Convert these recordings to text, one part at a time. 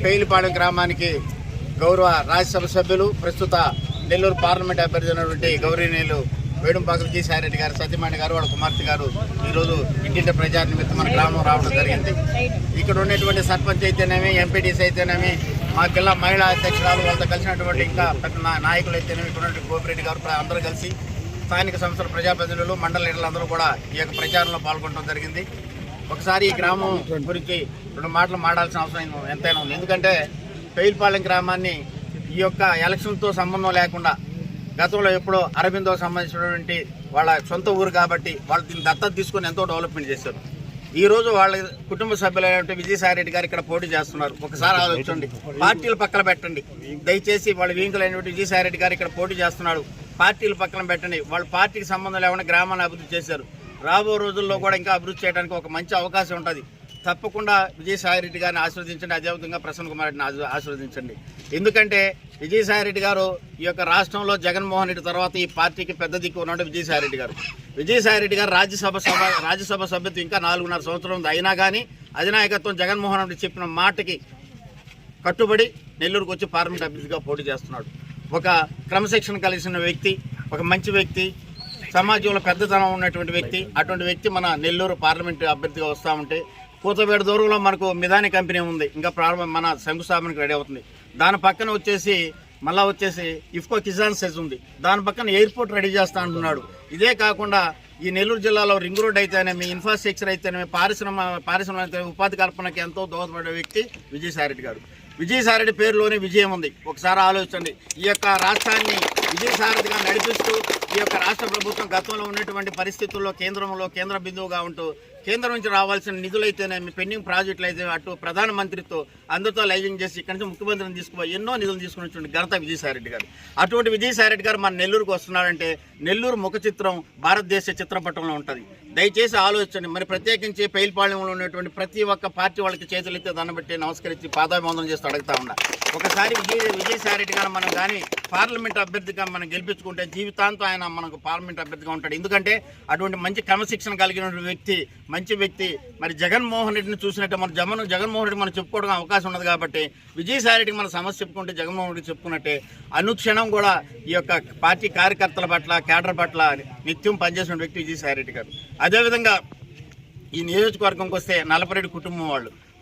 పేలిపాలెం గ్రామానికి గౌరవ రాజ్యసభ సభ్యులు ప్రస్తుత నెల్లూరు పార్లమెంట్ అభ్యర్థి అయినటువంటి గౌరవనీయులు వేడుంపాక విజయసాయిరెడ్డి గారు సత్యమణి గారు వాళ్ళ కుమార్తె గారు ఈరోజు ఇంటింటి ప్రచార నిమిత్తం మన గ్రామం రావడం జరిగింది. ఇక్కడ ఉన్నటువంటి సర్పంచ్ అయితేనేమి, ఎంపీటీసీ అయితేనేమి, మా జిల్లా మహిళా అధ్యక్షురాలు వాళ్ళతో కలిసినటువంటి ఇంకా పెద్ద నాయకులు అయితేనేమి, ఇక్కడ గోపిరెడ్డి గారు అందరూ కలిసి స్థానిక సంస్థల ప్రజాప్రతినిధులు, మండల లీడర్లు అందరూ కూడా ఈ యొక్క ప్రచారంలో పాల్గొనడం జరిగింది. ఒకసారి ఈ గ్రామం గురించి 2 మాటలు మాట్లాడాల్సిన అవసరం ఎంతైనా ఉంది. ఎందుకంటే పేలిపాలెం గ్రామాన్ని ఈ యొక్క ఎలక్షన్తో సంబంధం లేకుండా గతంలో ఎప్పుడో అరబిందో సంబంధించినటువంటి వాళ్ళ సొంత ఊరు కాబట్టి వాళ్ళు దీన్ని దత్తత తీసుకొని ఎంతో డెవలప్మెంట్ చేశారు. ఈ రోజు వాళ్ళ కుటుంబ సభ్యులైనటువంటి విజయసాయిరెడ్డి గారు ఇక్కడ పోటీ చేస్తున్నారు. ఒకసారి ఆలోచించండి, పార్టీలు పక్కన పెట్టండి. దయచేసి వాళ్ళ వీంకులైనటువంటి విజయసాయిరెడ్డి గారు ఇక్కడ పోటీ చేస్తున్నాడు, పార్టీలు పక్కన పెట్టండి. వాళ్ళ పార్టీకి సంబంధం లేకుండా గ్రామాన్ని అభివృద్ధి చేశారు. రాబో రోజుల్లో కూడా ఇంకా అభివృద్ధి చేయడానికి ఒక మంచి అవకాశం ఉంటుంది. తప్పకుండా విజయసాయిరెడ్డి గారిని ఆశీర్వదించండి, అదేవిధంగా ప్రసన్న కుమార్ రెడ్డిని ఆశీర్వదించండి. ఎందుకంటే విజయసాయిరెడ్డి గారు ఈ యొక్క రాష్ట్రంలో జగన్మోహన్ రెడ్డి తర్వాత ఈ పార్టీకి పెద్ద దిక్కు ఉన్నాడు విజయసాయిరెడ్డి గారు. విజయసాయిరెడ్డి గారు రాజ్యసభ సభ్యత్వం ఇంకా 4.5 సంవత్సరం ఉంది. అయినా కానీ అధినాయకత్వం జగన్మోహన్ రెడ్డి చెప్పిన మాటకి కట్టుబడి నెల్లూరుకు వచ్చి పార్లమెంట్ అభ్యర్థిగా పోటీ చేస్తున్నాడు. ఒక క్రమశిక్షణ కలిసిన వ్యక్తి, ఒక మంచి వ్యక్తి, సమాజంలో పెద్దతనం ఉన్నటువంటి వ్యక్తి. అటువంటి వ్యక్తి మన నెల్లూరు పార్లమెంట్ అభ్యర్థిగా వస్తూ ఉంటే కూతవేడు దూరంలో మనకు మిదాని కంపెనీ ఉంది, ఇంకా మన శంకుస్థాపనకు రెడీ అవుతుంది. దాని పక్కన వచ్చేసి ఇఫ్కో కిసాన్ సెజ్ ఉంది, దాని పక్కన ఎయిర్పోర్ట్ రెడీ చేస్తా అంటున్నాడు. ఇదే కాకుండా ఈ నెల్లూరు జిల్లాలో రింగ్ రోడ్ అయితేనేమి, ఇన్ఫ్రాస్ట్రక్చర్ అయితేనేమి, పారిశ్రామిక ఉపాధి కల్పనకి ఎంతో దోహదపడే వ్యక్తి విజయసాయిరెడ్డి గారు. విజయసాయిరెడ్డి పేరులోనే విజయం ఉంది. ఒకసారి ఆలోచించండి, ఈ యొక్క రాష్ట్రాన్ని విజయసాయిరెడ్డిగా నడిపిస్తూ ఈ యొక్క రాష్ట్ర ప్రభుత్వం గతంలో ఉన్నటువంటి పరిస్థితుల్లో కేంద్ర బిందువుగా ఉంటూ కేంద్రం నుంచి రావాల్సిన నిధులైతేనేమి, పెండింగ్ ప్రాజెక్టులు అయితే అటు ప్రధానమంత్రితో అందరితో లైజింగ్ చేసి ఇక్కడి నుంచి ముఖ్యమంత్రిని తీసుకుపోయి ఎన్నో నిధులు తీసుకుని ఘనత విజయసాయిరెడ్డి గారు. అటువంటి విజయసాయిరెడ్డి గారు మన నెల్లూరుకు వస్తున్నారంటే నెల్లూరు ముఖ చిత్రం భారతదేశ చిత్రపటంలో ఉంటుంది. దయచేసి ఆలోచించండి. మరి ప్రత్యేకించి పేలిపాలెంలో ఉన్నటువంటి ప్రతి ఒక్క పార్టీ వాళ్ళకి చేతులెత్తే దండం పెట్టి నమస్కరించి పాదాభివందనం చేస్తూ అడుగుతా ఉన్నా. ఒకసారి విజయసాయిరెడ్డి గారు మనం కానీ పార్లమెంట్ అభ్యర్థిగా మనం గెలిపించుకుంటే జీవితాంతం ఆయన మనకు పార్లమెంట్ అభ్యర్థిగా ఉంటాడు. ఎందుకంటే అటువంటి మంచి క్రమశిక్షణ కలిగిన వ్యక్తి, మంచి వ్యక్తి. మరి జగన్మోహన్ రెడ్డిని చూసినట్టు మన జగన్మోహన్ రెడ్డి మనం చెప్పుకోవడానికి అవకాశం ఉన్నది కాబట్టి విజయసాయిరెడ్డికి మన సమస్య చెప్పుకుంటే జగన్మోహన్ రెడ్డి చెప్పుకున్నట్టే అనుక్షణం కూడా ఈ యొక్క పార్టీ కార్యకర్తల పట్ల, కేడర్ పట్ల నిత్యం పనిచేసిన వ్యక్తి విజయసాయిరెడ్డి గారు. అదేవిధంగా ఈ నియోజకవర్గంకి వస్తే నలపరెడ్డి కుటుంబం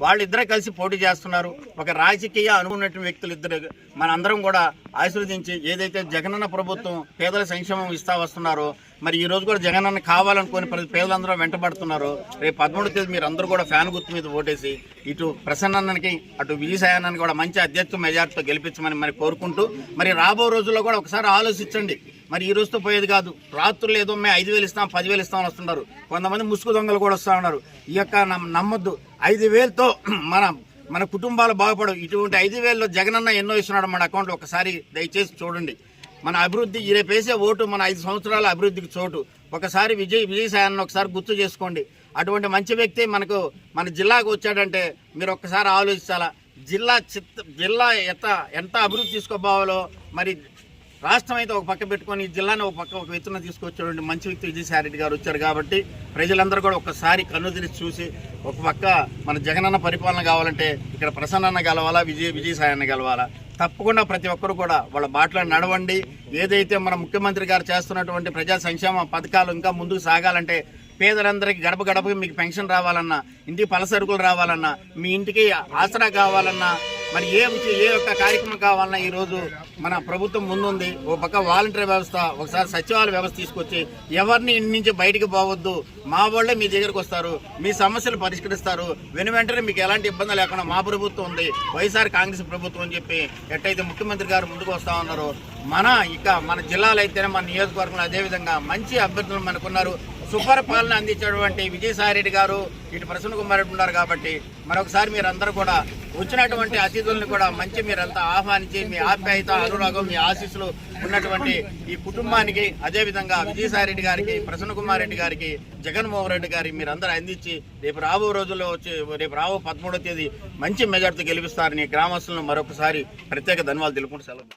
వాళ్ళిద్దరూ కలిసి పోటీ చేస్తున్నారు. ఒక రాజకీయ అనుకున్నటువంటి వ్యక్తులు ఇద్దరు మనందరం కూడా ఆశీర్వదించి ఏదైతే జగనన్న ప్రభుత్వం పేదల సంక్షేమం ఇస్తా వస్తున్నారో, మరి ఈ రోజు కూడా జగనన్న కావాలనుకుని ప్రతి పేదలందరూ వెంటబడుతున్నారు. రేపు 13వ తేదీ మీరు అందరూ కూడా ఫ్యాన్ గుర్తు మీద ఓటేసి ఇటు ప్రసన్నన్నకి అటు విజయసాయిని కూడా మంచి అధ్యక్ష మెజార్టీతో గెలిపించమని మరి కోరుకుంటూ, మరి రాబో రోజుల్లో కూడా ఒకసారి ఆలోచించండి. మరి ఈ రోజుతో పోయేది కాదు. రాత్రులు ఏదో మేము 5,000 ఇస్తాం, 10,000 ఇస్తామని వస్తున్నారు. కొంతమంది ముసుగు దొంగలు కూడా వస్తూ ఉన్నారు. ఈ యొక్క నమ్మొద్దు. 5,000తో మన కుటుంబాలు బాగుపడవు. ఇటువంటి 5,000లో జగనన్న ఎన్నో ఇస్తున్నాడు మన అకౌంట్లో. ఒకసారి దయచేసి చూడండి. మన అభివృద్ధి రేపు వేసే ఓటు మన 5 సంవత్సరాల అభివృద్ధికి చోటు. ఒకసారి విజయసాయిని ఒకసారి గుర్తు చేసుకోండి. అటువంటి మంచి వ్యక్తి మన జిల్లాకు వచ్చాడంటే మీరు ఒక్కసారి ఆలోచించాలా. జిల్లా ఎంత అభివృద్ధి తీసుకోపోవాలో, మరి రాష్ట్రం అయితే ఒక పక్క పెట్టుకొని ఈ జిల్లాను ఒక ఎత్తున తీసుకొచ్చేటువంటి మంచి వ్యక్తి విజయసాయిరెడ్డి గారు వచ్చారు. కాబట్టి ప్రజలందరూ కూడా ఒకసారి కన్ను తెరిచి చూసి ఒక పక్క మన జగనన్న పరిపాలన కావాలంటే ఇక్కడ ప్రసన్నన్న గెలవాలా, విజయసాయన్న గెలవాలా. తప్పకుండా ప్రతి ఒక్కరు కూడా వాళ్ళ బాటలో నడవండి. ఏదైతే మన ముఖ్యమంత్రి గారు చేస్తున్నటువంటి ప్రజా సంక్షేమ పథకాలు ఇంకా ముందుకు సాగాలంటే పేదలందరికీ గడప గడపకి మీకు పెన్షన్ రావాలన్నా, ఇంటికి పలసరుకులు రావాలన్నా, మీ ఇంటికి ఆసరా కావాలన్నా, మరి ఏ ఒక్క కార్యక్రమం కావాలన్నా ఈరోజు మన ప్రభుత్వం ముందుంది. ఒక పక్క వాలంటీర్ వ్యవస్థ, ఒకసారి సచివాలయ వ్యవస్థ తీసుకొచ్చి ఎవరిని ఇంటి నుంచి బయటికి పోవద్దు, మా వాళ్ళే మీ దగ్గరకు వస్తారు, మీ సమస్యలు పరిష్కరిస్తారు, వెంటనే మీకు ఎలాంటి ఇబ్బంది లేకుండా మా ప్రభుత్వం ఉంది, వైఎస్ఆర్ కాంగ్రెస్ ప్రభుత్వం అని చెప్పి ఎట్టయితే ముఖ్యమంత్రి గారు ముందుకు వస్తా ఉన్నారో, మన జిల్లాలో అయితేనే మన నియోజకవర్గంలో అదేవిధంగా మంచి అభ్యర్థులు మనకున్నారు. సుపరిపాలన అందించేటువంటి విజయసాయిరెడ్డి గారు, ఇటు ప్రసన్న కుమార్ రెడ్డి ఉన్నారు. కాబట్టి మరొకసారి మీరందరూ కూడా వచ్చినటువంటి అతిథులను కూడా మీరంతా ఆహ్వానించి మీ ఆప్యాయత, అనురాగం, మీ ఆశీస్సులు ఉన్నటువంటి ఈ కుటుంబానికి, అదేవిధంగా విజయసాయిరెడ్డి గారికి, ప్రసన్న కుమార్ రెడ్డి గారికి, జగన్మోహన్ రెడ్డి గారికి మీరందరూ అందించి రేపు రాబో రోజుల్లో రేపు 13వ తేదీ మంచి మెజార్టీతో గెలిపిస్తారని గ్రామస్తులను మరొకసారి ప్రత్యేక ధన్యవాదాలు తెలుపుకుంటూ సెలవు.